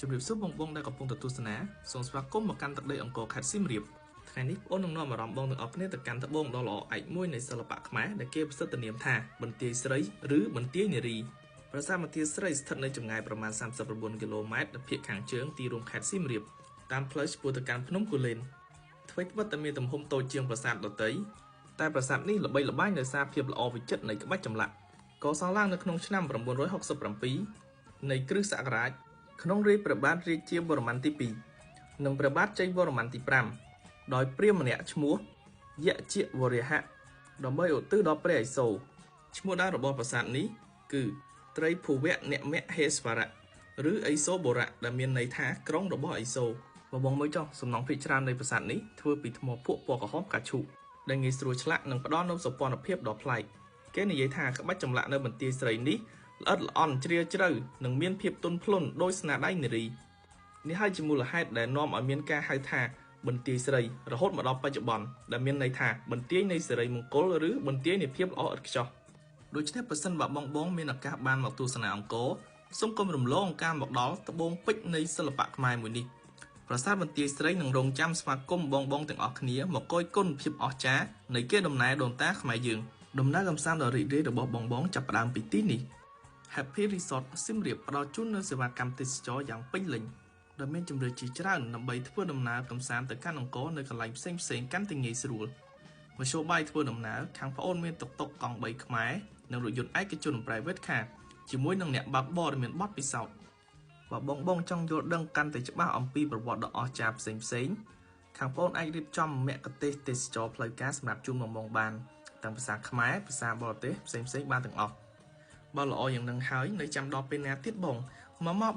ជំរាបសួរបងប្អូនដែលកំពុងទទួលស្នាសូមស្វាគមន៍មកកាន់ទឹកដីអង្គរខេត្តសៀមរាបថ្ងៃនេះបងនឹងនាំអារម្មណ៍បងទាំងអស់គ្នាទៅកាន់ត្បូងដ៏ល្អឯកមួយនៃសិល្បៈខ្មែរដែលគេប្រសិទ្ធនាមថាបន្ទាយស្រីឬបន្ទាយនារីប្រាសាទបន្ទាយស្រីស្ថិតនៅចម្ងាយប្រមាណ39គីឡូម៉ែត្រនៅភាគខាងជើងទីរួមខេត្តសៀមរាបតាមផ្លូវឆ្ពោះទៅកាន់ភ្នំគូលែនថ្មីត្បិតតែមានទំហំតូចជាងប្រាសាទដទៃតែប្រាសាទនេះល្បីល្បាញដោយសារភាពល្អវិចិត្រនៃក្បាច់ចម្លាក់កសាងឡើងនៅក្នុងឆ្នាំ967នៃគ្រិស្តសករាជក្នុងរាជ្យព្រះបាទរាជាវរ្ម័នទី2និងព្រះបាទជ័យវរ្ម័នទី5ដោយព្រាហ្មណ៍ម្នាក់ឈ្មោះយជ្ជវរហៈដើម្បីឧទ្ទិសដល់ព្រះឥសូរឈ្មោះដើមរបស់ប្រាសាទនេះគឺត្រីភូវៈនមហេស្វរៈឬឥសូរបរៈដែលមានន័យថាក្រុងរបស់ឥសូរបងមើលចុះសំណង់ភាគច្រើននៃប្រាសាទនេះធ្វើពីថ្មភក់ពណ៌ក្រហមកាឈូកដែលងាយស្រួលឆ្លាក់និងផ្ដល់នូវសោភ័ណភាពដ៏ប្លែកគេនិយាយថាក្បាច់ចម្លាក់នៅបន្ទាយស្រីនេះល្អិតល្អន់ជ្រាលជ្រៅនិងមានភាពទន់ភ្លន់ដោយស្នាដៃនារីនេះហើយជាមូលហេតុដែលនាំឲ្យមានការហៅថាបន្ទាយស្រីរហូតមកដល់បច្ចុប្បន្នដែលមានន័យថាបន្ទាយនៃសិរីមង្គលឬបន្ទាយនៃភាពល្អឥតខ្ចោះដូច្នេះប្រសិនបើបងមានឱកាសបានមកទស្សនាអង្គរសូមកុំរំលងការមកដល់ត្បូងពេជ្រនៃសិល្បៈខ្មែរមួយនេះប្រាសាទបន្ទាយស្រីនឹងរងចាំស្វាគមន៍បងទាំងអស់គ្នាមកគយគន់ភាពអស្ចារ្យនៃកេរដំណែលដូនតាខ្មែរយើងដំណើរកម្សាន្តដ៏រីករាយរបស់បងចាប់ផ្ដើមពីទីនេះ Happy Resort សៀមរាបផ្ដល់ជូននូវសេវាកម្មទេសចរយ៉ាងពេញលេញដែលមានជម្រើសជាច្រើនដើម្បីធ្វើដំណើរកម្សាន្តទៅកាន់អង្គរនៅកន្លែងផ្សេងកាន់តែងាយស្រួលមធ្យោបាយធ្វើដំណើរខាងប្អូនមានតុកតុកកង់3ខ្មែរនិងរថយន្តឯកជន Private Car ជាមួយនឹងអ្នកបើកបរដែលមានបទពិសោធន៍បើបងចង់យល់ដឹងកាន់តែច្បាស់អំពីប្រវត្តិដ៏អស្ចារ្យផ្សេងខាងប្អូនអាចរៀបចំមគ្គុទ្ទេសក៍ទេសចរផ្លូវការសម្រាប់ជូនបងបានទាំងភាសាខ្មែរភាសាបរទេសផ្សេងបានទាំងអស់បើល្អយ៉ាងនឹងហើយនៅចាំដល់ពេលណាទៀតបងមក